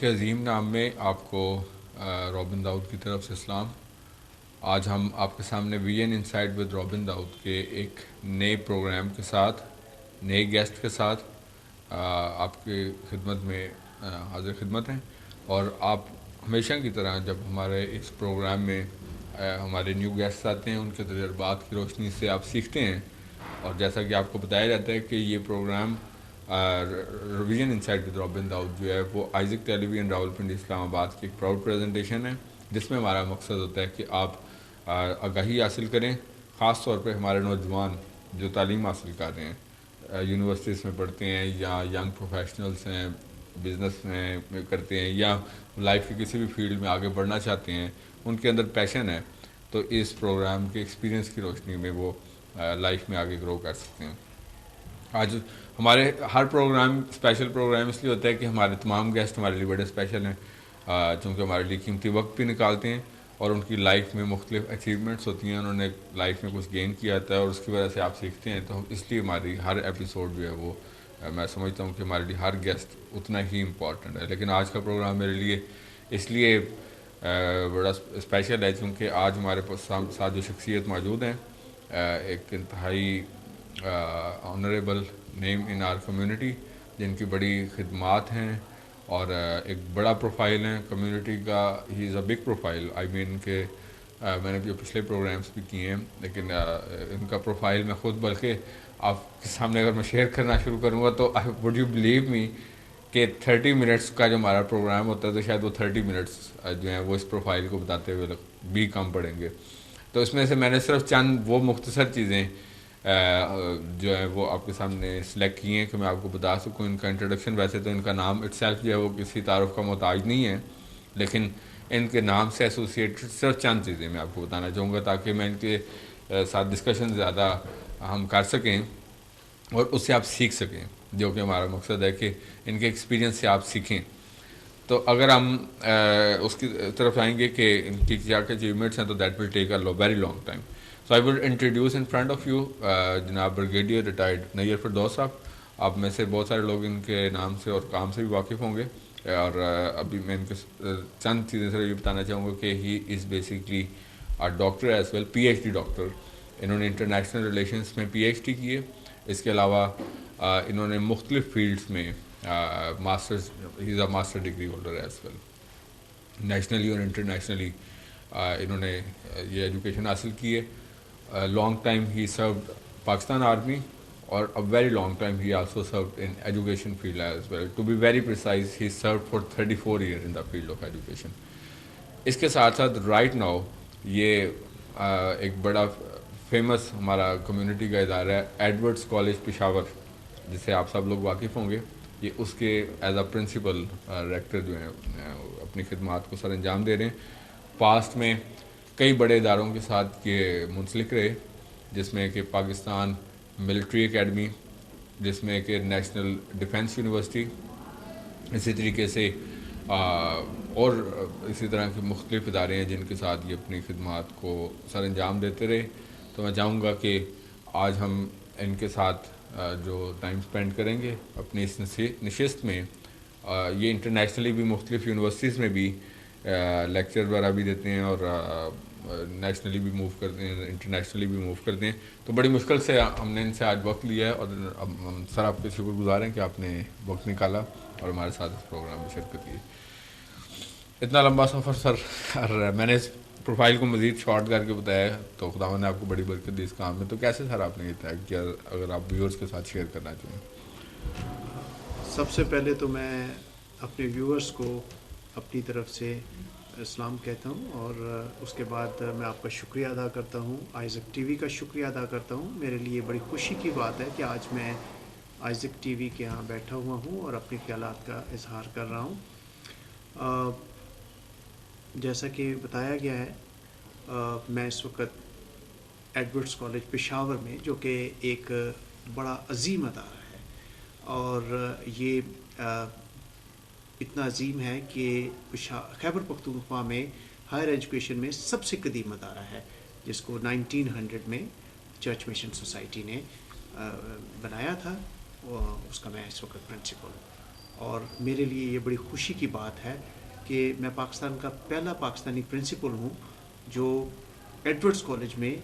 کے عظیم نام میں آپ کو رابن داؤد کی طرف سے سلام۔ آج ہم آپ کے سامنے وی این انسائٹ ود رابن داؤد کے ایک نئے پروگرام کے ساتھ، نئے گیسٹ کے ساتھ آپ کی خدمت میں حاضر خدمت ہیں، اور آپ ہمیشہ کی طرح جب ہمارے اس پروگرام میں ہمارے نیو گیسٹ آتے ہیں ان کے تجربات کی روشنی سے آپ سیکھتے ہیں، اور جیسا کہ آپ کو بتایا جاتا ہے کہ یہ programme V N insight with Robin Dawood جو ہے وہ Isaac television Rawalpindi Islamabad کی ایک پراؤڈ پریزنٹیشن ہے، جس میں ہمارا مقصد ہوتا ہے کہ آپ آگاہی حاصل کریں، خاص طور پہ ہمارے نوجوان جو تعلیم حاصل کر رہے ہیں، یونیورسٹیز میں پڑھتے ہیں یا ینگ پروفیشنلز ہیں، بزنس میں کرتے ہیں یا لائف کی کسی بھی فیلڈ میں آگے بڑھنا چاہتے ہیں، ان کے اندر پیشن ہے، تو اس پروگرام کے ایکسپیرینس کی روشنی میں وہ لائف میں آگے گرو کر سکتے ہیں۔ آج ہمارے ہر پروگرام اسپیشل پروگرام اس لیے ہوتا ہے کہ ہمارے تمام گیسٹ ہمارے لیے بڑے اسپیشل ہیں، چونکہ ہمارے لیے قیمتی وقت بھی نکالتے ہیں، اور ان کی لائف میں مختلف اچیومنٹس ہوتی ہیں، انہوں نے لائف میں کچھ گین کیا ہوتا ہے اور اس کی وجہ سے آپ سیکھتے ہیں، تو اس لیے ہماری ہر ایپیسوڈ جو ہے وہ میں سمجھتا ہوں کہ ہمارے لیے ہر گیسٹ اتنا ہی امپورٹنٹ ہے۔ لیکن آج کا پروگرام میرے لیے اس لیے بڑا اسپیشل ہے کیونکہ آج ہمارے ساتھ جو شخصیت موجود ہیں، ایک انتہائی honourable name in our community, جن کی بڑی خدمات ہیں اور ایک بڑا پروفائل ہے کمیونٹی کا۔ ہی از اے بگ پروفائل، آئی مین کہ میں نے جو پچھلے پروگرامس بھی کیے ہیں، لیکن ان کا پروفائل میں خود بلکہ آپ کے سامنے اگر میں شیئر کرنا شروع کروں گا تو وڈ یو بلیو می کہ 30 منٹس کا جو ہمارا پروگرام ہوتا ہے تو شاید وہ 30 منٹس جو ہیں وہ اس پروفائل کو بتاتے ہوئے بھی کم پڑیں گے۔ تو اس میں سے میں نے صرف چند وہ مختصر چیزیں جو ہے وہ آپ کے سامنے سلیکٹ کیے ہیں کہ میں آپ کو بتا سکوں ان کا انٹروڈکشن۔ ویسے تو ان کا نام اٹ سیلف جو ہے وہ کسی تعارف کا محتاج نہیں ہے، لیکن ان کے نام سے ایسوسیٹڈ صرف چند چیزیں میں آپ کو بتانا چاہوں گا تاکہ میں ان کے ساتھ ڈسکشن زیادہ ہم کر سکیں اور اس سے آپ سیکھ سکیں، جو کہ ہمارا مقصد ہے کہ ان کے ایکسپیرینس سے آپ سیکھیں۔ تو اگر ہم اس کی طرف آئیں گے کہ ان کی کیا کیا اچیومنٹس ہیں تو that will take a very long time. So I will introduce in front of you جناب بریگیڈیئر ریٹائرڈ نیئر فردوس صاحب۔ آپ میں سے بہت سارے لوگ ان کے نام سے اور کام سے بھی واقف ہوں گے، اور ابھی میں ان کے چند چیزیں سے یہ بتانا چاہوں گا کہ he is basically doctor as well, P H D doctor. انہوں نے انٹرنیشنل ریلیشنس میں پی ایچ ڈی کی ہے، اس کے علاوہ انہوں نے مختلف فیلڈس میں masters, he is a master degree holder as well, nationally اور انٹرنیشنلی انہوں نے یہ ایجوکیشن حاصل کی ہے۔ Long time he served Pakistan army, اور a very long time he also served in education field as well. To be very precise, he served for 34 years in the field of education. اس کے ساتھ ساتھ right now یہ ایک بڑا famous ہمارا community کا ادارہ ہے ایڈورڈس کالج پشاور، جس سے آپ سب لوگ واقف ہوں گے، یہ اس کے ایز اے پرنسپل ریکٹر جو ہیں اپنی خدمات کو سر انجام دے رہے ہیں۔ پاسٹ میں کئی بڑے اداروں کے ساتھ یہ منسلک رہے، جس میں کہ پاکستان ملٹری اکیڈمی، جس میں کہ نیشنل ڈیفنس یونیورسٹی، اسی طریقے سے اور اسی طرح کے مختلف ادارے ہیں جن کے ساتھ یہ اپنی خدمات کو سر انجام دیتے رہے۔ تو میں چاہوں گا کہ آج ہم ان کے ساتھ جو ٹائم سپینڈ کریں گے اپنی اس نشست میں، یہ انٹرنیشنلی بھی مختلف یونیورسٹیز میں بھی لیکچر وغیرہ بھی دیتے ہیں اور نیشنلی بھی موو کرتے ہیں، انٹرنیشنلی بھی موو کرتے ہیں، تو بڑی مشکل سے ہم نے ان سے آج وقت لیا ہے، اور سر آپ کے شکر گزار ہیں کہ آپ نے وقت نکالا اور ہمارے ساتھ اس پروگرام میں شرکت کی۔ اتنا لمبا سفر سر، اور میں نے اس پروفائل کو مزید شارٹ کر کے بتایا تو خداوند نے آپ کو بڑی برکت دی اس کام میں، تو کیسے سر آپ نے یہ طے کیا، اگر آپ ویورز کے ساتھ شیئر کرنا چاہیں؟ سب سے پہلے تو میں اپنے ویورز کو اپنی طرف سے اسلام کہتا ہوں، اور اس کے بعد میں آپ کا شکریہ ادا کرتا ہوں، آئزک ٹی وی کا شکریہ ادا کرتا ہوں۔ میرے لیے بڑی خوشی کی بات ہے کہ آج میں آئزک ٹی وی کے ہاں بیٹھا ہوا ہوں اور اپنے خیالات کا اظہار کر رہا ہوں۔ جیسا کہ بتایا گیا ہے، میں اس وقت ایڈورڈس کالج پشاور میں، جو کہ ایک بڑا عظیم ادارہ ہے، اور یہ اتنا عظیم ہے کہ خیبر پختونخوا میں ہائر ایجوکیشن میں سب سے قدیم ادارہ ہے، جس کو 1900 میں چرچ مشن سوسائٹی نے بنایا تھا، اس کا میں اس وقت پرنسپل ہوں۔ اور میرے لیے یہ بڑی خوشی کی بات ہے کہ میں پاکستان کا پہلا پاکستانی پرنسپل ہوں جو ایڈورڈز کالج میں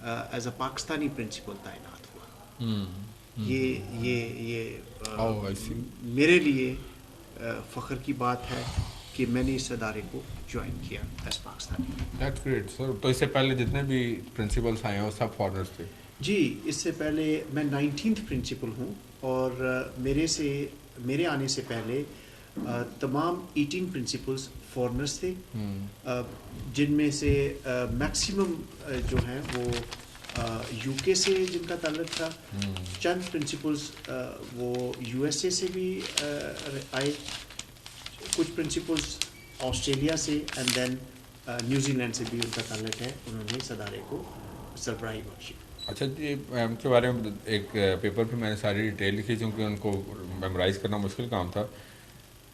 ایز اے پاکستانی پرنسپل تعینات ہوا. یہ میرے لیے فخر کی بات ہے کہ میں نے اس ادارے کو جوائن کیا ایز پاکستانی. دیٹس گریٹ سر. تو اس سے پہلے جتنے بھی پرنسپلس آئے ہیں وہ سب فارنرس تھے؟ جی, اس سے پہلے میں 19th پرنسپل ہوں, اور میرے آنے سے پہلے تمام 18 پرنسپلس فارنرس تھے, جن میں سے میکسیمم جو ہیں وہ یو کے سے جن کا تعلق تھا. چند پرنسپلس وہ یو ایس اے سے بھی آئے, کچھ پرنسپلس آسٹریلیا سے, اینڈ دین نیوزی لینڈ سے بھی ان کا تعلق ہے. انہوں نے اس ادارے کو سربراہی بخشی. اچھا جی, ان کے بارے میں ایک پیپر پہ میں نے ساری ڈیٹیل لکھی کیونکہ ان کو میمورائز کرنا مشکل کام تھا.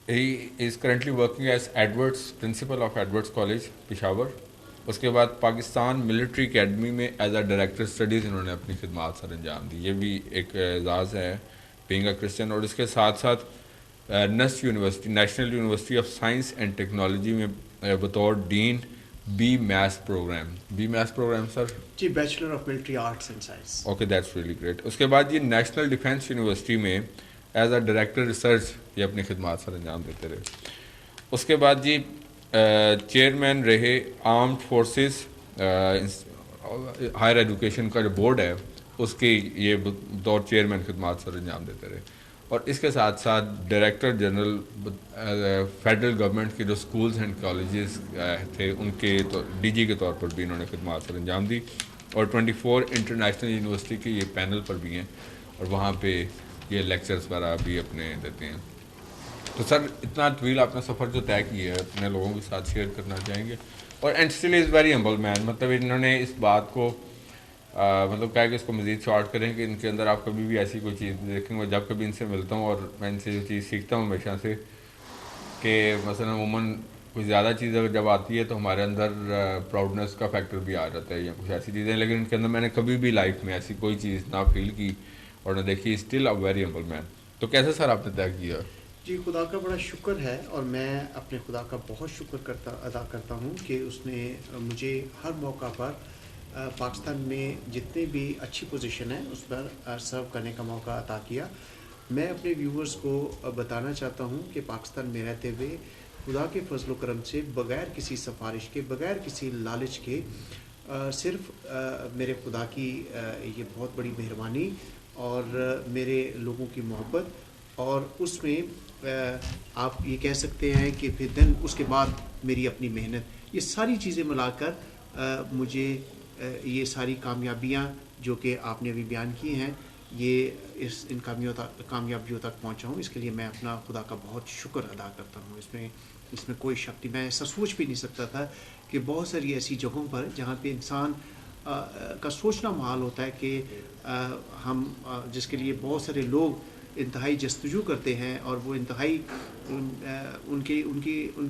He is currently working as Edwards principal of Edwards college Peshawar. اس کے بعد پاکستان ملٹری اکیڈمی میں ایز اے ڈائریکٹر اسٹڈیز انہوں نے اپنی خدمات سر انجام دی. یہ بھی ایک اعزاز ہے بینگ اے کرسچن. اور اس کے ساتھ ساتھ NUST university, national university of science and technology میں بطور dean B maths program sir. جی, bachelor of military arts and science. Okay, that's really great. اس کے بعد یہ نیشنل ڈیفینس یونیورسٹی میں ایز اے ڈائریکٹر ریسرچ یہ اپنی خدمات سر انجام دیتے رہے. اس کے بعد جی چیئرمین رہے آرمڈ فورسز ہائر ایجوکیشن کا جو بورڈ ہے اس کی یہ بطور چیئرمین خدمات سر انجام دیتے رہے. اور اس کے ساتھ ساتھ ڈائریکٹر جنرل فیڈرل گورنمنٹ کے جو اسکولز اینڈ کالجز تھے ان کے ڈی جی کے طور پر بھی انہوں نے خدمات سر انجام دی. اور 24 انٹرنیشنل یونیورسٹی کے یہ پینل پر بھی ہیں اور وہاں پہ یہ لیکچرز وغیرہ بھی اپنے دیتے ہیں. تو سر اتنا طویل آپ نے سفر جو طے کیا ہے اپنے لوگوں کے ساتھ شیئر کرنا چاہیں گے. اور and still is very humble man, مطلب انہوں نے اس بات کو مطلب کہا کہ اس کو مزید شارٹ کریں کہ ان کے اندر آپ کبھی بھی ایسی کوئی چیز دیکھیں گے. جب کبھی ان سے ملتا ہوں اور میں ان سے جو چیز سیکھتا ہوں ہمیشہ سے کہ مثلا عموماً کوئی زیادہ چیز اگر جب آتی ہے تو ہمارے اندر پراؤڈنس کا فیکٹر بھی آ جاتا ہے یا کچھ ایسی چیزیں, لیکن ان کے اندر میں نے کبھی بھی لائف میں ایسی کوئی چیز نہ فیل کی اور نہ دیکھی. اسٹل اے ویری ہمبل مین. تو کیسے سر آپ نے طے کیا؟ جی, خدا کا بڑا شکر ہے, اور میں اپنے خدا کا بہت شکر ادا کرتا ہوں کہ اس نے مجھے ہر موقع پر پاکستان میں جتنے بھی اچھی پوزیشن ہے اس پر سرو کرنے کا موقع عطا کیا. میں اپنے ویورز کو بتانا چاہتا ہوں کہ پاکستان میں رہتے ہوئے خدا کے فضل و کرم سے بغیر کسی سفارش کے, بغیر کسی لالچ کے, صرف میرے خدا کی یہ بہت بڑی مہربانی اور میرے لوگوں کی محبت, اور اس میں آپ یہ کہہ سکتے ہیں کہ پھر دن اس کے بعد میری اپنی محنت, یہ ساری چیزیں ملا کر مجھے یہ ساری کامیابیاں جو کہ آپ نے ابھی بیان کی ہیں یہ ان کامیابیوں تک پہنچا ہوں. اس کے لیے میں اپنا خدا کا بہت شکر ادا کرتا ہوں. اس میں کوئی شک نہیں. میں ایسا سوچ بھی نہیں سکتا تھا کہ بہت ساری ایسی جگہوں پر جہاں پہ انسان کا سوچنا محال ہوتا ہے کہ ہم جس کے لیے بہت سارے لوگ انتہائی جستجو کرتے ہیں اور وہ انتہائی ان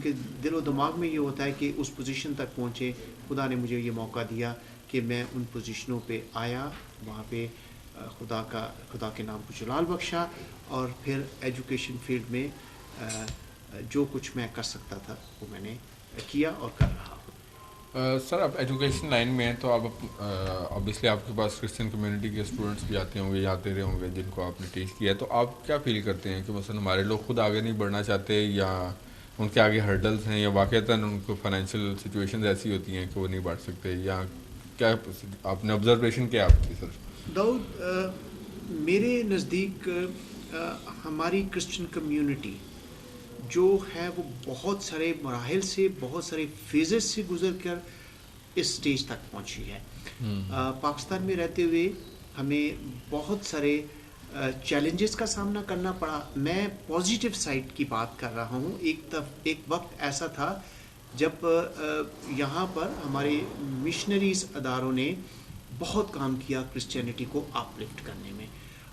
کے دل و دماغ میں یہ ہوتا ہے کہ اس پوزیشن تک پہنچے. خدا نے مجھے یہ موقع دیا کہ میں ان پوزیشنوں پہ آیا, وہاں پہ خدا کے نام کو جلال بخشا, اور پھر ایجوکیشن فیلڈ میں جو کچھ میں کر سکتا تھا وہ میں نے کیا اور کر رہا ہوں. سر آپ ایجوکیشن لائن میں ہیں تو آپ اوبیسلی آپ کے پاس کرسچن کمیونٹی کے اسٹوڈنٹس بھی آتے ہوں گے یا آتے رہے ہوں گے جن کو آپ نے ٹیچ کیا ہے. تو آپ کیا فیل کرتے ہیں کہ مثلا ہمارے لوگ خود آگے نہیں بڑھنا چاہتے یا ان کے آگے ہرڈلس ہیں یا واقعتاً ان کو فائنینشیل سچویشنز ایسی ہوتی ہیں کہ وہ نہیں بڑھ سکتے, یا کیا آپ نے آبزرویشن کیا آپ کی؟ سر داؤد, میرے نزدیک ہماری کرسچن کمیونٹی جو ہے وہ بہت سارے مراحل سے, بہت سارے فیزز سے گزر کر اس سٹیج تک پہنچی ہے. پاکستان میں رہتے ہوئے ہمیں بہت سارے چیلنجز کا سامنا کرنا پڑا. میں پازیٹیو سائڈ کی بات کر رہا ہوں. ایک وقت ایسا تھا جب یہاں پر ہمارے مشنریز اداروں نے بہت کام کیا کرسچینٹی کو اپ لفٹ کرنے میں,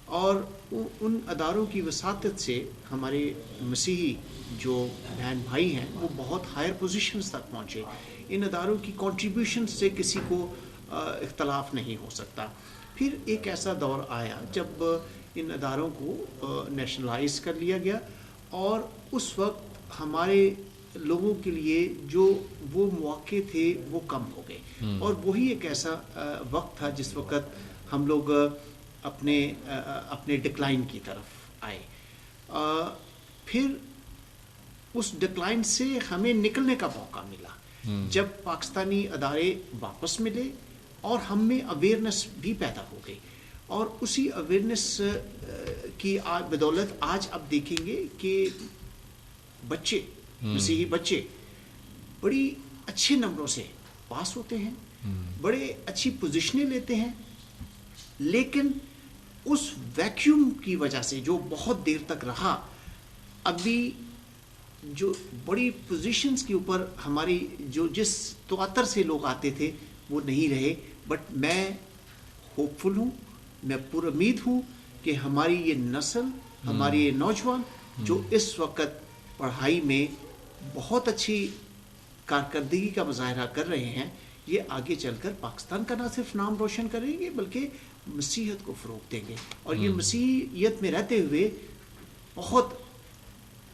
اور ان اداروں کی وساطت سے ہمارے مسیحی جو بہن بھائی ہیں وہ بہت ہائر پوزیشنز تک پہنچے. ان اداروں کی کنٹریبیوشن سے کسی کو اختلاف نہیں ہو سکتا. پھر ایک ایسا دور آیا جب ان اداروں کو نیشنلائز کر لیا گیا اور اس وقت ہمارے لوگوں کے لیے جو وہ مواقع تھے وہ کم ہو گئے، اور وہی ایک ایسا وقت تھا جس وقت ہم لوگ اپنے ڈکلائن کی طرف آئے. پھر اس ڈکلائن سے ہمیں نکلنے کا موقع ملا جب پاکستانی ادارے واپس ملے اور ہم میں اویئرنیس بھی پیدا ہو گئی، اور اسی اویئرنیس کی بدولت آج اب دیکھیں گے کہ بچے، مسیحی بچے بڑی اچھے نمبروں سے پاس ہوتے ہیں، بڑے اچھی پوزیشنیں لیتے ہیں، لیکن اس ویکیوم کی وجہ سے جو بہت دیر تک رہا، ابھی جو بڑی پوزیشنز کے اوپر ہماری جس تواتر سے لوگ آتے تھے وہ نہیں رہے. بٹ میں ہوپ فل ہوں، میں پر امید ہوں کہ ہماری یہ نسل، ہماری یہ نوجوان جو اس وقت پڑھائی میں بہت اچھی کارکردگی کا مظاہرہ کر رہے ہیں، یہ آگے چل کر پاکستان کا نہ صرف نام روشن کریں گے بلکہ مسیحیت کو فروغ دیں گے، اور یہ مسیحیت میں رہتے ہوئے بہت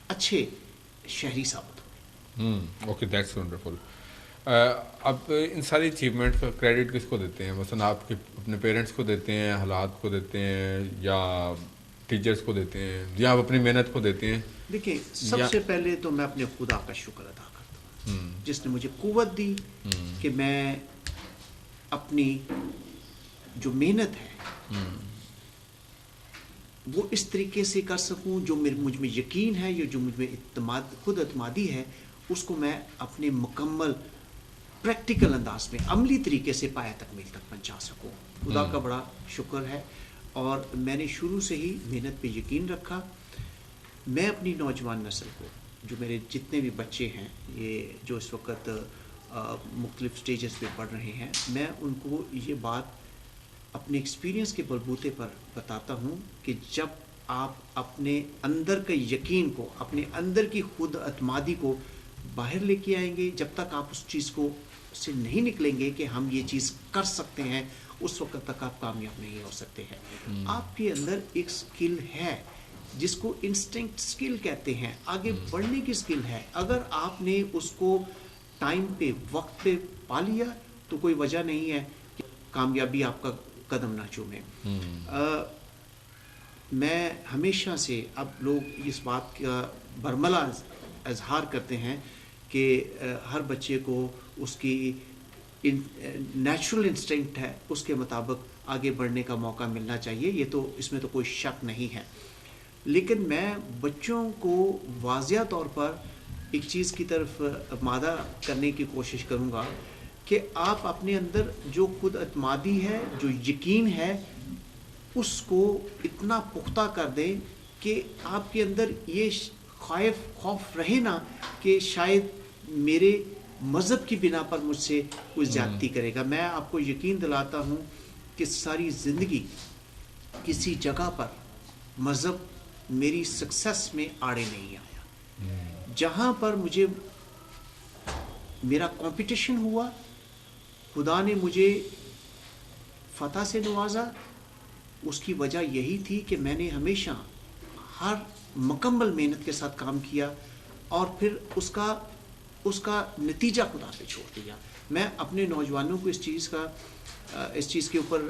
اچھے شہری ثابت ہوئے. Okay, that's wonderful. اب ان ساری اچیومنٹ کا کریڈٹ کس کو دیتے ہیں؟ مثلا آپ کے اپنے پیرنٹس کو دیتے ہیں، حالات کو دیتے ہیں، یا ٹیچرس کو دیتے ہیں، یا آپ اپنی محنت کو دیتے ہیں؟ دیکھیں، سب سے پہلے تو میں اپنے خدا کا شکر ادا کرتا ہوں جس نے مجھے قوت دی کہ میں اپنی جو محنت ہے وہ اس طریقے سے کر سکوں، جو مجھ میں یقین ہے، یا جو مجھ میں خود اعتمادی ہے، اس کو میں اپنے مکمل پریکٹیکل انداز میں عملی طریقے سے پایہ تکمیل تک پہنچا سکوں. خدا کا بڑا شکر ہے، اور میں نے شروع سے ہی محنت پہ یقین رکھا. میں اپنی نوجوان نسل کو، جو میرے جتنے بھی بچے ہیں یہ جو اس وقت مختلف سٹیجز پہ پڑھ رہے ہیں، میں ان کو یہ بات اپنے ایکسپیرینس کے بلبوتے پر بتاتا ہوں کہ جب آپ اپنے اندر کے یقین کو، اپنے اندر کی خود اعتمادی کو باہر لے کے آئیں گے، جب تک آپ اس چیز کو سے نہیں نکلیں گے کہ ہم یہ چیز کر سکتے ہیں، اس وقت تک آپ کامیاب نہیں ہو سکتے ہیں. آپ کے اندر ایک سکل ہے جس کو انسٹنکٹ سکل کہتے ہیں، آگے بڑھنے کی سکل ہے. اگر آپ نے اس کو ٹائم پہ، وقت پہ پا لیا تو کوئی وجہ نہیں ہے کہ کامیابی آپ کا قدم نہ چومے. میں ہمیشہ سے، اب لوگ اس بات کا برملا اظہار کرتے ہیں کہ ہر بچے کو اس کی نیچرل انسٹنکٹ ہے، اس کے مطابق آگے بڑھنے کا موقع ملنا چاہیے، یہ تو اس میں تو کوئی شک نہیں ہے. لیکن میں بچوں کو واضح طور پر ایک چیز کی طرف مادہ کرنے کی کوشش کروں گا کہ آپ اپنے اندر جو خود اعتمادی ہے، جو یقین ہے، اس کو اتنا پختہ کر دیں کہ آپ کے اندر یہ خوف رہے نا کہ شاید میرے مذہب کی بنا پر مجھ سے کوئی زیادتی کرے گا. میں آپ کو یقین دلاتا ہوں کہ ساری زندگی کسی جگہ پر مذہب میری سکسیس میں آڑے نہیں آیا. جہاں پر مجھے میرا کمپٹیشن ہوا، خدا نے مجھے فتح سے نوازا. اس کی وجہ یہی تھی کہ میں نے ہمیشہ ہر مکمل محنت کے ساتھ کام کیا، اور پھر اس کا نتیجہ خدا پہ چھوڑ دیا. میں اپنے نوجوانوں کو اس چیز کے اوپر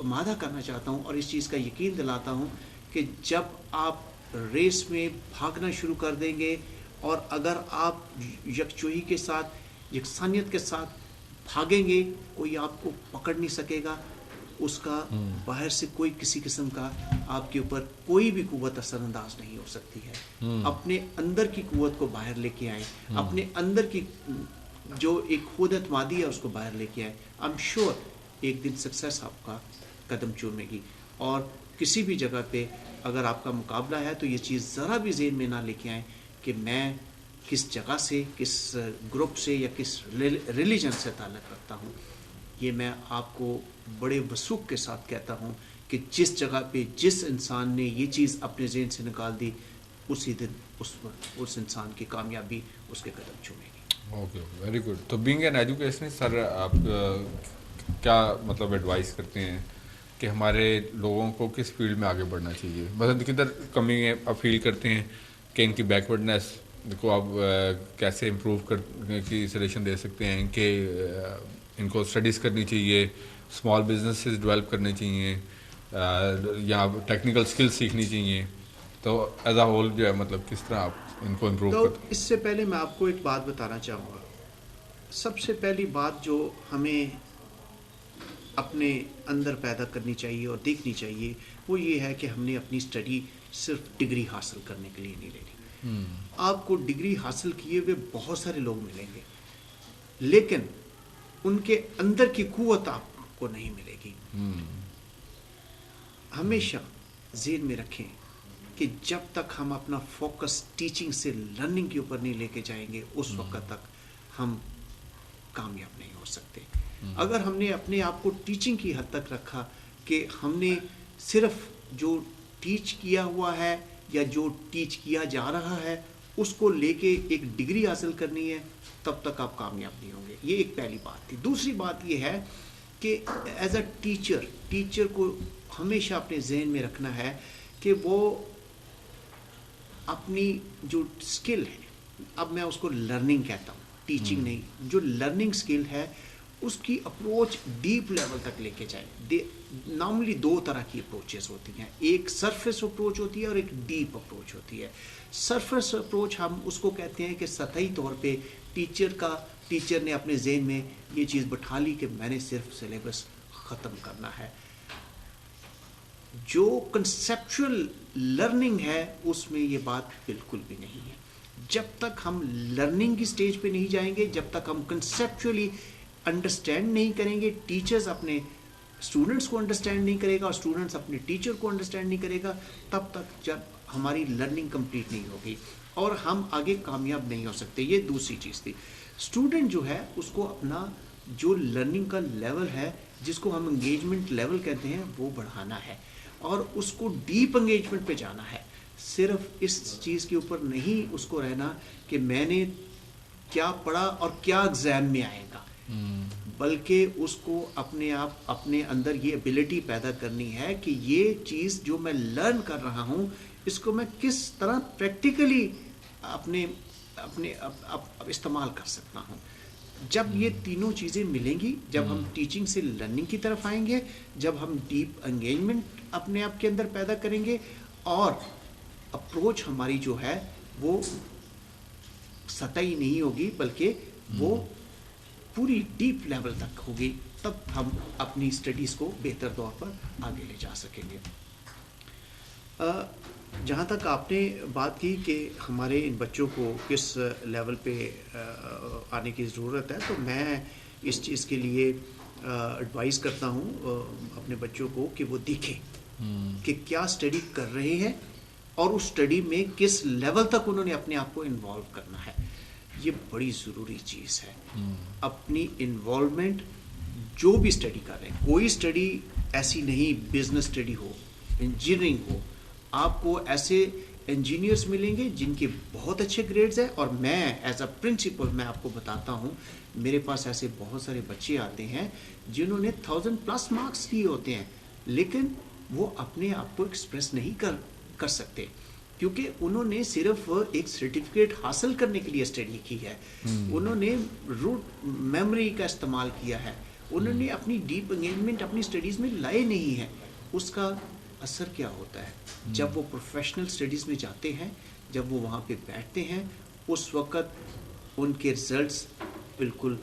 مادہ کرنا چاہتا ہوں، اور اس چیز کا یقین دلاتا ہوں کہ جب آپ ریس میں بھاگنا شروع کر دیں گے، اور اگر آپ یکجہتی کے ساتھ، یکسانیت کے ساتھ بھاگیں گے، کوئی آپ کو پکڑ نہیں سکے گا. اس کا باہر سے کوئی کسی قسم کا آپ کے اوپر کوئی بھی قوت اثر انداز نہیں ہو سکتی ہے. اپنے اندر کی قوت کو باہر لے کے آئیں، اپنے اندر کی جو ایک خود اعتمادی ہے اس کو باہر لے کے آئیں. آئی ایم شیور ایک دن سکسیس آپ کا قدم چومے گی. اور کسی بھی جگہ پہ اگر آپ کا مقابلہ ہے تو یہ چیز ذرا بھی ذہن میں نہ لے کے آئیں کہ میں کس جگہ سے، کس گروپ سے، یا کس ریلیجن سے تعلق رکھتا ہوں. یہ میں آپ کو بڑے وثوق کے ساتھ کہتا ہوں کہ جس جگہ پہ جس انسان نے یہ چیز اپنے ذہن سے نکال دی، اسی دن اس انسان کی کامیابی اس کے قدم چومے گی. Okay, very good. تو بینگ این ایجوکیشنسٹ سر، آپ کیا مطلب ایڈوائز کرتے ہیں کہ ہمارے لوگوں کو کس فیلڈ میں آگے بڑھنا چاہیے؟ مثلا کدھر کمی آپ فیل کرتے ہیں کہ ان کی بیکورڈنیس کو آپ کیسے امپروو کرنے کی سجیشن دے سکتے ہیں کہ ان کو اسٹڈیز کرنی چاہیے, اسمال بزنسز ڈیولپ کرنے چاہیے, یا ٹیکنیکل اسکلس سیکھنی چاہیے, تو ایز اے ہول جو ہے مطلب کس طرح آپ ان کو امپروو تو کرتے ہیں؟ اس سے پہلے میں آپ کو ایک بات بتانا چاہوں گا. سب سے پہلی بات جو ہمیں اپنے اندر پیدا کرنی چاہیے اور دیکھنی چاہیے وہ یہ ہے کہ ہم نے اپنی اسٹڈی صرف ڈگری حاصل کرنے کے لیے نہیں لینی. آپ کو ڈگری حاصل کیے ہوئے بہت سارے لوگ ملیں گے, لیکن ان کے اندر کی قوت آپ کو نہیں ملے گی. ہمیشہ ذہن میں رکھیں کہ جب تک ہم اپنا فوکس ٹیچنگ سے لرننگ کے اوپر نہیں لے کے جائیں گے اس وقت تک ہم کامیاب نہیں ہو سکتے. اگر ہم نے اپنے آپ کو ٹیچنگ کی حد تک رکھا کہ ہم نے صرف جو ٹیچ کیا ہوا ہے یا جو ٹیچ کیا جا رہا ہے اس کو لے کے ایک ڈگری حاصل کرنی ہے, تب تک آپ کامیاب نہیں ہوں گے. یہ ایک پہلی بات تھی. دوسری بات یہ ہے کہ ایز اے ٹیچر کو ہمیشہ اپنے ذہن میں رکھنا ہے کہ وہ اپنی جو اسکل ہے, اب میں اس کو لرننگ کہتا ہوں, ٹیچنگ نہیں, جو لرننگ اسکل ہے اس کی اپروچ ڈیپ لیول تک لے کے جائے. نارملی دو طرح کی اپروچز ہوتی ہیں, ایک سرفیس اپروچ ہوتی ہے اور ایک ڈیپ اپروچ ہوتی ہے. سرفیس اپروچ ہم اس کو کہتے ہیں کہ سطحی طور پہ ٹیچر نے اپنے ذہن میں یہ چیز بٹھا لی کہ میں نے صرف سلیبس ختم کرنا ہے. جو کنسیپچول لرننگ ہے اس میں یہ بات بالکل بھی نہیں ہے. جب تک ہم لرننگ کی سٹیج پہ نہیں جائیں گے, جب تک ہم کنسیپچولی انڈرسٹینڈ نہیں کریں گے, ٹیچرز اپنے اسٹوڈنٹس کو انڈرسٹینڈ نہیں کرے گا اور اسٹوڈنٹس اپنے ٹیچر کو انڈرسٹینڈ نہیں کرے گا, تب تک جب ہماری لرننگ کمپلیٹ نہیں ہوگی اور ہم آگے کامیاب نہیں ہو سکتے. یہ دوسری چیز تھی. اسٹوڈنٹ جو ہے اس کو اپنا جو لرننگ کا لیول ہے جس کو ہم انگیجمنٹ لیول کہتے ہیں وہ بڑھانا ہے اور اس کو ڈیپ انگیجمنٹ پہ جانا ہے. صرف اس چیز کے اوپر نہیں اس کو رہنا کہ میں نے کیا پڑھا اور کیا ایگزام میں آئے گا, بلکہ اس کو اپنے اندر یہ ایبلٹی پیدا کرنی ہے کہ یہ چیز جو میں لرن کر رہا ہوں اس کو میں کس طرح پریکٹیکلی اپنے استعمال کر سکتا ہوں. جب یہ تینوں چیزیں ملیں گی, جب ہم ٹیچنگ سے لرننگ کی طرف آئیں گے, جب ہم ڈیپ انگیجمنٹ اپنے آپ کے اندر پیدا کریں گے اور اپروچ ہماری جو ہے وہ سطحی نہیں ہوگی بلکہ وہ پوری ڈیپ لیول تک ہوگی, تب ہم اپنی اسٹڈیز کو بہتر طور پر آگے لے جا سکیں گے. جہاں تک آپ نے بات کی کہ ہمارے ان بچوں کو کس لیول پہ آنے کی ضرورت ہے, تو میں اس چیز کے لیے ایڈوائز کرتا ہوں اپنے بچوں کو کہ وہ دیکھیں کہ کیا اسٹڈی کر رہے ہیں اور اس اسٹڈی میں کس لیول تک انہوں نے اپنے آپ کو انوالو کرنا ہے. یہ بڑی ضروری چیز ہے. اپنی انوالومنٹ جو بھی اسٹڈی کر رہے ہیں, کوئی اسٹڈی ایسی نہیں, بزنس اسٹڈی ہو, انجینئرنگ ہو, آپ کو ایسے انجینئرس ملیں گے جن کے بہت اچھے گریڈز ہیں. اور میں ایز اے پرنسپل میں آپ کو بتاتا ہوں, میرے پاس ایسے بہت سارے بچے آتے ہیں جنہوں نے 1000+ مارکس لیے ہوتے ہیں, لیکن وہ اپنے آپ کو ایکسپریس نہیں کر سکتے کیونکہ انہوں نے صرف ایک سرٹیفکیٹ حاصل کرنے کے لیے اسٹڈی کی ہے. انہوں نے روٹ میموری کا استعمال کیا ہے, انہوں نے اپنی ڈیپ انگیجمنٹ اپنی اسٹڈیز میں لائے نہیں ہے. اس کا اثر کیا ہوتا ہے جب وہ پروفیشنل اسٹڈیز میں جاتے ہیں, جب وہ وہاں پہ بیٹھتے ہیں, اس وقت ان کے رزلٹس بالکل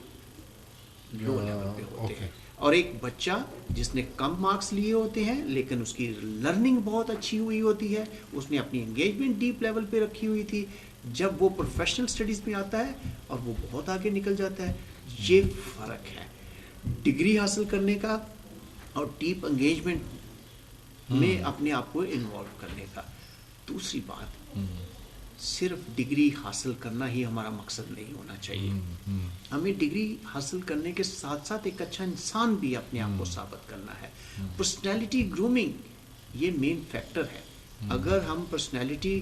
لو لیول پہ ہوتے ہیں. اور ایک بچہ جس نے کم مارکس لیے ہوتے ہیں لیکن اس کی لرننگ بہت اچھی ہوئی ہوتی ہے, اس نے اپنی انگیجمنٹ ڈیپ لیول پہ رکھی ہوئی تھی, جب وہ پروفیشنل اسٹڈیز میں آتا ہے اور وہ بہت آگے نکل جاتا ہے. یہ فرق ہے ڈگری حاصل کرنے کا اور ڈیپ انگیجمنٹ میں اپنے آپ کو انوالو کرنے کا. دوسری بات, صرف ڈگری حاصل کرنا ہی ہمارا مقصد نہیں ہونا چاہیے. ہمیں ڈگری حاصل کرنے کے ساتھ ساتھ ایک اچھا انسان بھی اپنے آپ کو ثابت کرنا ہے. پرسنالٹی گرومنگ یہ مین فیکٹر ہے. اگر ہم پرسنالٹی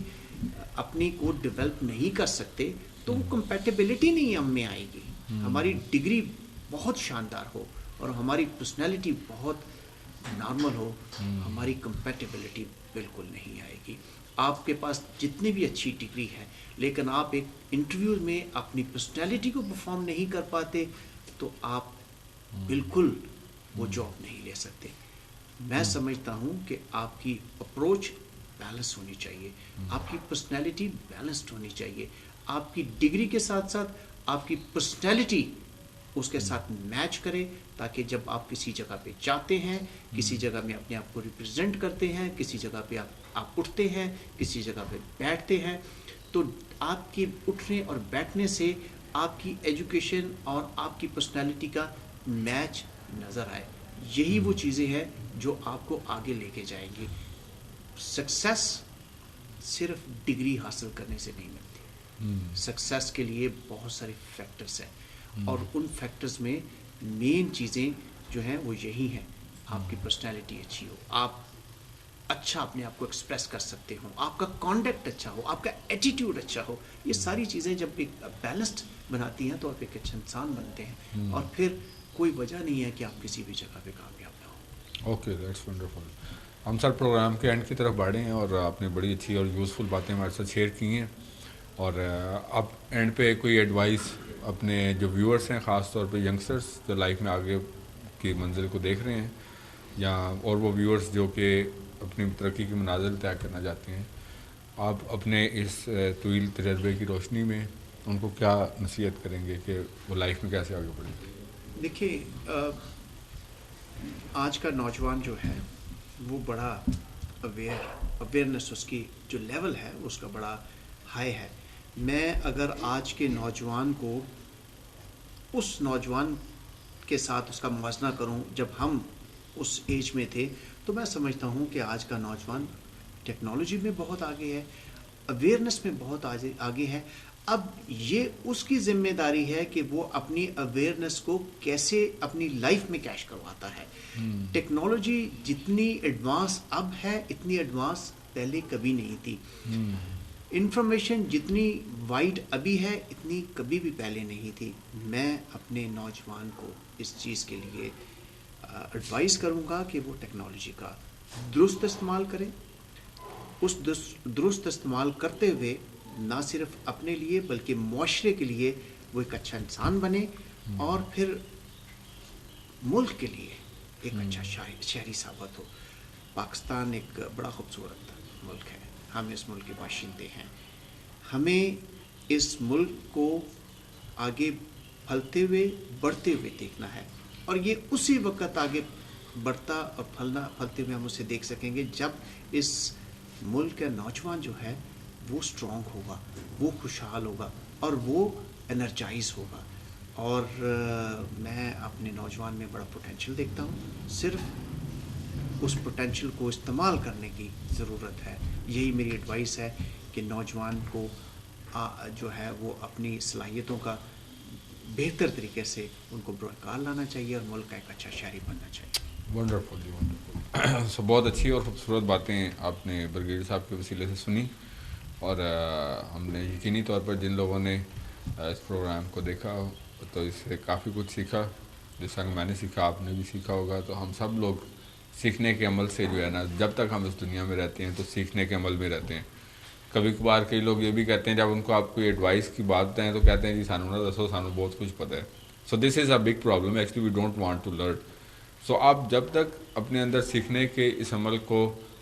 اپنی کو ڈیولپ نہیں کر سکتے تو وہ کمپیٹیبلٹی نہیں ہم میں آئے گی. ہماری ڈگری بہت شاندار ہو اور ہماری پرسنالٹی بہت نارمل ہو, ہماری کمپیٹیبلٹی بالکل نہیں آئے گی. آپ کے پاس جتنی بھی اچھی ڈگری ہے لیکن آپ ایک انٹرویو میں اپنی پرسنالٹی کو پرفارم نہیں کر پاتے تو آپ بالکل وہ جاب نہیں لے سکتے. میں سمجھتا ہوں کہ آپ کی اپروچ بیلنس ہونی چاہیے, آپ کی پرسنالٹی بیلنسڈ ہونی چاہیے, آپ کی ڈگری کے ساتھ ساتھ آپ کی پرسنالٹی اس کے ساتھ میچ کرے, تاکہ جب آپ کسی جگہ پہ جاتے ہیں, کسی جگہ میں اپنے آپ کو ریپرزینٹ کرتے ہیں, کسی جگہ پہ آپ اٹھتے ہیں, کسی جگہ پہ بیٹھتے ہیں, تو آپ کے اٹھنے اور بیٹھنے سے آپ کی ایجوکیشن اور آپ کی پرسنالٹی کا میچ نظر آئے. یہی وہ چیزیں ہیں جو آپ کو آگے لے کے جائیں گی. سکسیس صرف ڈگری حاصل کرنے سے نہیں ملتی. سکسیس کے لیے بہت سارے فیکٹرز ہیں, اور ان فیکٹرز میں مین چیزیں جو ہیں وہ یہی ہیں. آپ کی پرسنالٹی اچھی ہو, آپ اچھا اپنے آپ کو ایکسپریس کر سکتے ہو, آپ کا کانڈکٹ اچھا ہو, آپ کا ایٹیٹیوڈ اچھا ہو. یہ ساری چیزیں جب ایک بیلنسڈ بناتی ہیں تو آپ ایک اچھا انسان بنتے ہیں, اور پھر کوئی وجہ نہیں ہے کہ آپ کسی بھی جگہ پہ کامیاب نہ ہوں. Okay, that's wonderful. ہم سر پروگرام کے اینڈ کی طرف بڑھے ہیں, اور آپ نے بڑی اچھی اور یوزفل باتیں ہمارے ساتھ شیئر کی ہیں. اور اب اینڈ پہ کوئی ایڈوائس اپنے جو ویورز ہیں, خاص طور پہ ینگسٹرس جو لائف میں آگے کی منزل کو دیکھ رہے ہیں, یا اور وہ ویورز جو کہ اپنی ترقی کی منازل طے کرنا چاہتے ہیں, آپ اپنے اس طویل تجربے کی روشنی میں ان کو کیا نصیحت کریں گے کہ وہ لائف میں کیسے آگے بڑھیں گے؟ دیکھیے, آج کا نوجوان جو ہے وہ بڑا اویئرنیس اس کی جو لیول ہے اس کا بڑا ہائی ہے. میں اگر آج کے نوجوان کو اس نوجوان کے ساتھ اس کا موازنہ کروں جب ہم اس ایج میں تھے, تو میں سمجھتا ہوں کہ آج کا نوجوان ٹیکنالوجی میں بہت آگے ہے, اویئرنیس میں بہت آگے ہے. اب یہ اس کی ذمہ داری ہے کہ وہ اپنی اویئرنیس کو کیسے اپنی لائف میں کیش کرواتا ہے. ٹیکنالوجی جتنی ایڈوانس اب ہے اتنی ایڈوانس پہلے کبھی نہیں تھی. انفارمیشن جتنی وائڈ ابھی ہے اتنی کبھی بھی پہلے نہیں تھی. میں اپنے نوجوان کو اس چیز کے لیے ایڈوائز کروں گا کہ وہ ٹیکنالوجی کا درست استعمال کریں. اس درست استعمال کرتے ہوئے نہ صرف اپنے لیے بلکہ معاشرے کے لیے وہ ایک اچھا انسان بنے, اور پھر ملک کے لیے ایک اچھا شہری ثابت ہو. پاکستان ایک بڑا خوبصورت ملک ہے, ہم اس ملک کے باشندے ہیں. ہمیں اس ملک کو آگے پھلتے ہوئے بڑھتے ہوئے دیکھنا ہے, اور یہ اسی وقت آگے بڑھتا اور پھلتے ہوئے ہم اسے دیکھ سکیں گے جب اس ملک کا نوجوان جو ہے وہ اسٹرانگ ہوگا, وہ خوشحال ہوگا, اور وہ انرجائز ہوگا. اور میں اپنے نوجوان میں بڑا پوٹینشیل دیکھتا ہوں, صرف اس پوٹینشیل کو استعمال کرنے کی ضرورت ہے. یہی میری ایڈوائس ہے کہ نوجوان کو جو ہے وہ اپنی صلاحیتوں کا بہتر طریقے سے ان کو بروکار لانا چاہیے, اور ملک کا ایک اچھا شہری بننا چاہیے. ونڈرفل جی, ونڈرفل. سو بہت اچھی اور خوبصورت باتیں آپ نے برگیڈیئر صاحب کے وسیلے سے سنی, اور ہم نے یقینی طور پر جن لوگوں نے اس پروگرام کو دیکھا تو اس سے کافی کچھ سیکھا. جس طرح میں نے سیکھا آپ نے بھی سیکھا ہوگا. تو ہم سب لوگ سیکھنے کے عمل سے جو ہے نا, جب تک ہم اس دنیا میں رہتے ہیں تو سیکھنے کے عمل میں رہتے ہیں. کبھی کبھار کئی لوگ یہ بھی کہتے ہیں جب ان کو آپ کوئی ایڈوائس کی بات بتائیں تو کہتے ہیں جی سانو نہ دسو, سانو بہت کچھ پتہ ہے. So this is a big problem, actually we don't want to learn. So آپ جب تک اپنے اندر سیکھنے کے اس عمل کو,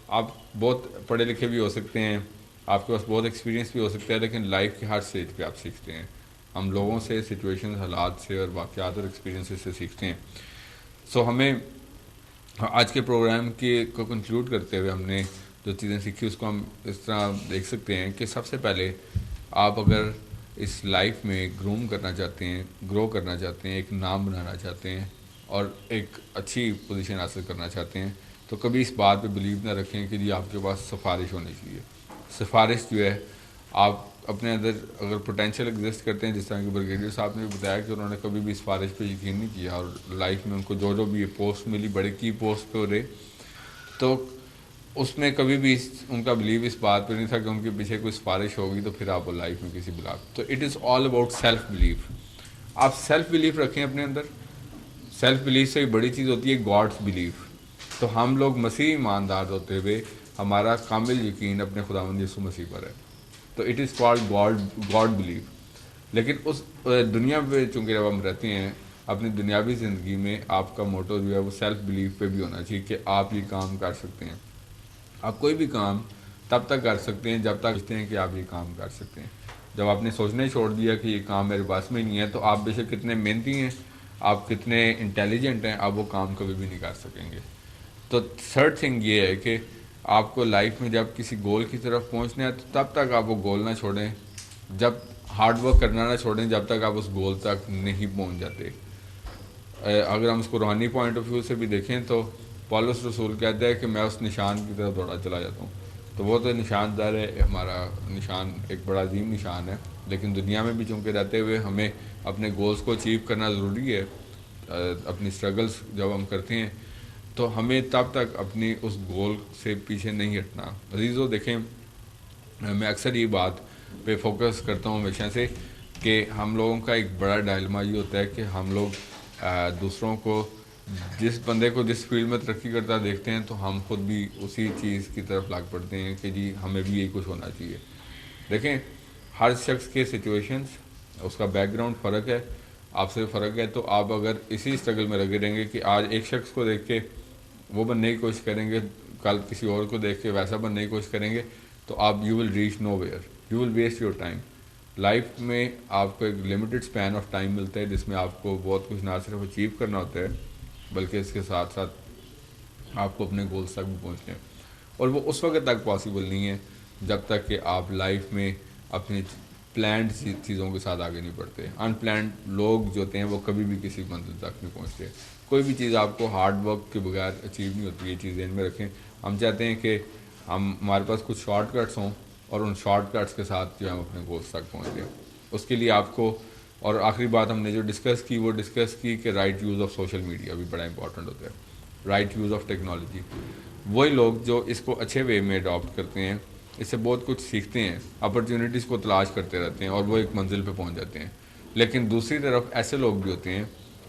آپ بہت پڑھے لکھے بھی ہو سکتے ہیں, آپ کے پاس بہت ایکسپیرینس بھی ہو سکتا ہے, لیکن لائف کے ہر اسٹیج پہ آپ سیکھتے ہیں. ہم لوگوں سے, سچویشن, حالات سے اور واقعات اور ایکسپیرینسز سے سیکھتے ہیں. سو ہمیں آج کے پروگرام کو کنکلوڈ کرتے ہوئے ہم نے جو چیزیں سیکھی اس کو ہم اس طرح دیکھ سکتے ہیں کہ سب سے پہلے آپ اگر اس لائف میں گروم کرنا چاہتے ہیں, گرو کرنا چاہتے ہیں, ایک نام بنانا چاہتے ہیں اور ایک اچھی پوزیشن حاصل کرنا چاہتے ہیں, تو کبھی اس بات پہ بلیو نہ رکھیں کہ جی آپ کے پاس سفارش ہونی چاہیے. سفارش جو ہے, آپ اپنے اندر اگر پوٹینشیل ایگزسٹ کرتے ہیں, جس طرح کہ برگیڈیئر صاحب نے بھی بتایا کہ انہوں نے کبھی بھی سفارش پہ یقین نہیں کیا, اور لائف میں ان کو جو بھی یہ پوسٹ ملی, بڑے کی پوسٹ پہ ہو رہے, تو اس میں کبھی بھی ان کا بلیو اس بات پہ نہیں تھا کہ ان کے پیچھے کوئی سفارش ہوگی تو پھر آپ لائف میں کسی بلاک. تو it is all about self belief. آپ سیلف بلیف رکھیں اپنے اندر. سیلف بلیف سے ایک بڑی چیز ہوتی ہے گاڈس بلیف. تو ہم لوگ مسیح ایماندار ہوتے ہوئے ہمارا کامل یقین اپنے خداوند یسوع مسیح پر ہے. تو it is called God blue. لیکن اس دنیا پہ چونکہ جب ہم رہتے ہیں اپنی دنیاوی زندگی میں آپ کا موٹو جو ہے وہ سیلف بلیو پہ بھی ہونا چاہیے کہ آپ یہ کام کر سکتے ہیں. آپ کوئی بھی کام تب تک کر سکتے ہیں جب تک سوچتے ہیں کہ آپ یہ کام کر سکتے ہیں. جب آپ نے سوچنا ہی چھوڑ دیا کہ یہ کام میرے پاس میں نہیں ہے تو آپ بے شک کتنے محنتی ہیں, آپ کتنے انٹیلیجنٹ ہیں, آپ وہ کام کبھی بھی نہیں کر سکیں گے. تو تھرڈ تھنگ یہ ہے کہ آپ کو لائف میں جب کسی گول کی طرف پہنچنا ہے تو تب تک آپ وہ گول نہ چھوڑیں, جب ہارڈ ورک کرنا نہ چھوڑیں جب تک آپ اس گول تک نہیں پہنچ جاتے. اگر ہم اس کو روحانی پوائنٹ آف ویو سے بھی دیکھیں تو پولس رسول کہتا ہے کہ میں اس نشان کی طرف دوڑا چلا جاتا ہوں. تو وہ تو نشان دار ہے, ہمارا نشان ایک بڑا عظیم نشان ہے, لیکن دنیا میں بھی چونکہ رہتے ہوئے ہمیں اپنے گولز کو اچیو کرنا ضروری ہے. اپنی اسٹرگلس جب ہم کرتے ہیں تو ہمیں تب تک اپنی اس گول سے پیچھے نہیں ہٹنا. عزیزو دیکھیں, میں اکثر یہ بات پہ فوکس کرتا ہوں ہمیشہ سے کہ ہم لوگوں کا ایک بڑا ڈائلما یہ ہوتا ہے کہ ہم لوگ دوسروں کو, جس بندے کو جس فیلڈ میں ترقی کرتا دیکھتے ہیں تو ہم خود بھی اسی چیز کی طرف لگ پڑتے ہیں کہ جی ہمیں بھی یہی کچھ ہونا چاہیے. دیکھیں ہر شخص کے سچویشنز, اس کا بیک گراؤنڈ فرق ہے, آپ سے فرق ہے. تو آپ اگر اسی اسٹرگل میں لگے رہیں گے کہ آج ایک شخص کو دیکھ کے وہ بننے کی کوشش کریں گے, کل کسی اور کو دیکھ کے ویسا بننے کی کوشش کریں گے, تو آپ you will reach nowhere, you will waste your time. Life میں آپ کو ایک لمیٹڈ اسپین آف ٹائم ملتا ہے جس میں آپ کو بہت کچھ نہ صرف اچیو کرنا ہوتا ہے بلکہ اس کے ساتھ ساتھ آپ کو اپنے گولز تک بھی پہنچنے ہیں. اور وہ اس وقت تک پاسبل نہیں ہے جب تک کہ آپ لائف میں اپنی پلانڈ چیزوں کے ساتھ آگے نہیں بڑھتے. ان پلانڈ لوگ جو ہوتے ہیں وہ کبھی بھی کسی منزل تک نہیں پہنچتے. کوئی بھی چیز آپ کو ہارڈ ورک کے بغیر اچیو نہیں ہوتی. یہ چیز ذہن میں رکھیں. ہم چاہتے ہیں کہ ہمارے پاس کچھ شارٹ کٹس ہوں اور ان شارٹ کٹس کے ساتھ جو ہم اپنے گولز تک پہنچ جائیں. اس کے لیے آپ کو, اور آخری بات ہم نے جو ڈسکس کی وہ ڈسکس کی کہ right use of social media بھی بڑا امپورٹنٹ ہوتا ہے, رائٹ یوز آف ٹیکنالوجی. وہی لوگ جو اس کو اچھے وے میں اڈاپٹ کرتے ہیں, اس سے بہت کچھ سیکھتے ہیں, اپرچونیٹیز کو تلاش کرتے رہتے ہیں اور وہ ایک منزل پہ پہنچ جاتے ہیں. لیکن دوسری طرف ایسے لوگ بھی ہوتے ہیں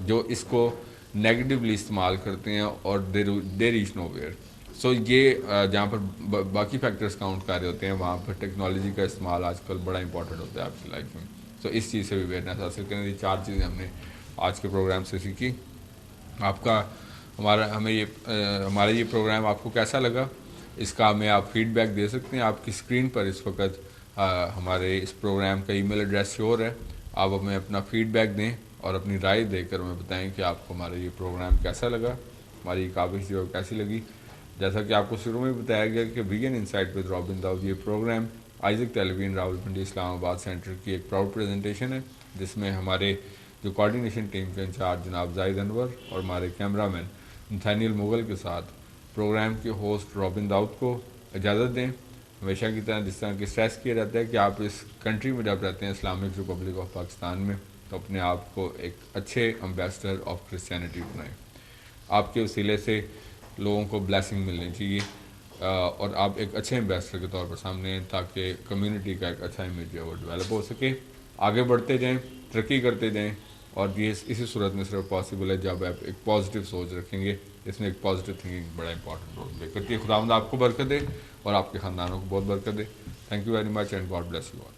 جو اس کو نیگیٹیولی استعمال کرتے ہیں اور دے ریچ نو ویئر. سو یہ جہاں پر باقی فیکٹرز کاؤنٹ کر رہے ہوتے ہیں وہاں پر ٹیکنالوجی کا استعمال آج کل بڑا امپورٹنٹ ہوتا ہے آپ کی لائف میں. سو اس چیز سے بھی اویئرنیس حاصل کریں. یہ 4 چیزیں ہم نے آج کے پروگرام سے سیکھی. آپ کا ہمارا یہ پروگرام آپ کو کیسا لگا, اس کا ہمیں آپ فیڈ بیک دے سکتے ہیں. آپ کی اسکرین پر اس وقت ہمارے اس پروگرام کا ای میل ایڈریس شور ہے. آپ ہمیں اپنا فیڈ بیک دیں اور اپنی رائے دے کر ہمیں بتائیں کہ آپ کو ہمارا یہ پروگرام کیسا لگا, ہماری یہ کاوش جو کیسی لگی. جیسا کہ آپ کو شروع میں بتایا گیا کہ ویگن انسائٹ ود رابن داؤد یہ programme Isaac television Rawalpindi اسلام آباد سینٹر کی ایک پراؤڈ پریزنٹیشن ہے, جس میں ہمارے جو کوارڈینیشن ٹیم کے انچارج جناب زاہد انور اور ہمارے کیمرہ مین نتھانیل مغل کے ساتھ پروگرام کے ہوسٹ رابن داؤد کو اجازت دیں. ہمیشہ کی طرح جس طرح کہ اسٹریس کیا جاتا ہے کہ آپ اس کنٹری میں جب رہتے ہیں اسلامک ریپبلک آف پاکستان میں, تو اپنے آپ کو ایک اچھے امبیسڈر آف کرسچینٹی بنائیں. آپ کے وسیلے سے لوگوں کو بلیسنگ ملنی چاہیے اور آپ ایک اچھے امبیسڈر کے طور پر سامنے ہیں تاکہ کمیونٹی کا ایک اچھا امیج جو ہے وہ ڈیولپ ہو سکے. آگے بڑھتے جائیں, ترقی کرتے جائیں, اور یہ اسی صورت میں صرف پاسبل ہے جب آپ ایک پازیٹیو سوچ رکھیں گے. اس میں ایک پازیٹیو تھنکنگ بڑا امپورٹنٹ رول پلے کرتی ہے. خداوند آپ کو برکت دے اور آپ کے خاندانوں کو بہت برکت دے. Thank you very much and God bless you all.